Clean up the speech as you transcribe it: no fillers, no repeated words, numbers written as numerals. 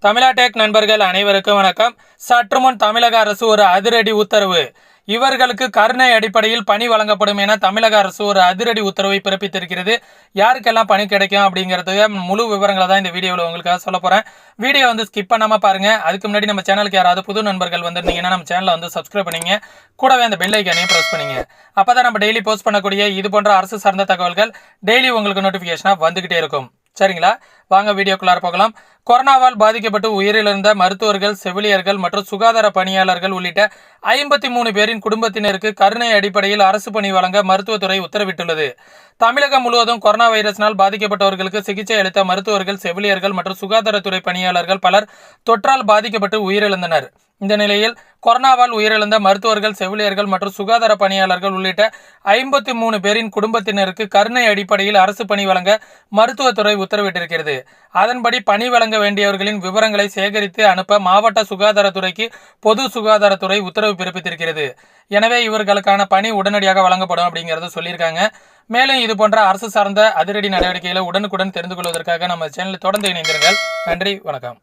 தமிழா tech நண்பர்கள் அனைவருக்கும் வணக்கம். சற்று முன் தமிழக அரசு ஒரு அதிரடி உத்தரவு. இவர்களுக்கு கருணை அடிப்படையில் பணி வழங்கப்படும் என தமிழக அரசு ஒரு அதிரடி உத்தரவை பிறப்பித்திருக்கிறது. யாருக்கெல்லாம் பணி கிடைக்கும் அப்படிங்கிறதுக்கு முழு விவரங்களை தான் இந்த வீடியோவில் உங்களுக்காக சொல்ல போறேன். வீடியோ ஸ்கிப் பண்ணாம பாருங்க. அதுக்கு முன்னாடி நம்ம சேனலுக்கு யாராவது புது நண்பர்கள் வந்திருந்தீங்கன்னா நம்ம சேனலை சப்ஸ்கிரைப் பண்ணிங்க. கூடவே அந்த பெல் ஐக்கானையும் பிரஸ் பண்ணிங்க. அப்பதான் நம்ம டெய்லி போஸ்ட் பண்ணக்கூடிய இது போன்ற அரசு சார்ந்த தகவல்கள் டெய்லி உங்களுக்கு நோட்டிபிகேஷனா வந்துகிட்டே இருக்கும். சரிங்களா, வாங்க வீடியோக்குள்ளார போகலாம். கொரோனாவால் பாதிக்கப்பட்டு உயிரிழந்த மருத்துவர்கள், செவிலியர்கள் மற்றும் சுகாதார பணியாளர்கள் உள்ளிட்ட 53 பேரின் குடும்பத்தினருக்கு கருணை அடிப்படையில் அரசு பணி வழங்க மருத்துவத்துறை உத்தரவிட்டுள்ளது. தமிழகம் முழுவதும் கொரோனா வைரஸினால் பாதிக்கப்பட்டவர்களுக்கு சிகிச்சை அளித்த மருத்துவர்கள், செவிலியர்கள் மற்றும் சுகாதாரத்துறை பணியாளர்கள் பலர் தொற்றால் பாதிக்கப்பட்டு உயிரிழந்தனர். இந்த நிலையில் கொரோனாவால் உயிரிழந்த மருத்துவர்கள், செவிலியர்கள் மற்றும் சுகாதார பணியாளர்கள் உள்ளிட்ட 53 பேரின் குடும்பத்தினருக்கு கருணை அடிப்படையில் அரசு பணி வழங்க மருத்துவத்துறை உத்தரவிட்டிருக்கிறது. அதன்படி பணி வழங்க வேண்டியவர்களின் விவரங்களை சேகரித்து அனுப்ப மாவட்ட சுகாதாரத்துறைக்கு பொது சுகாதாரத்துறை உத்தரவு பிறப்பித்திருக்கிறது. எனவே இவர்களுக்கான பணி உடனடியாக வழங்கப்படும் அப்படிங்கிறத சொல்லியிருக்காங்க. மேலும் இது போன்ற அரசு சார்ந்த அதிரடி நடவடிக்கைகளை உடனுக்குடன் தெரிந்து கொள்வதற்காக நம்ம சேனலில் தொடர்ந்து இணைந்திருங்கள். நன்றி, வணக்கம்.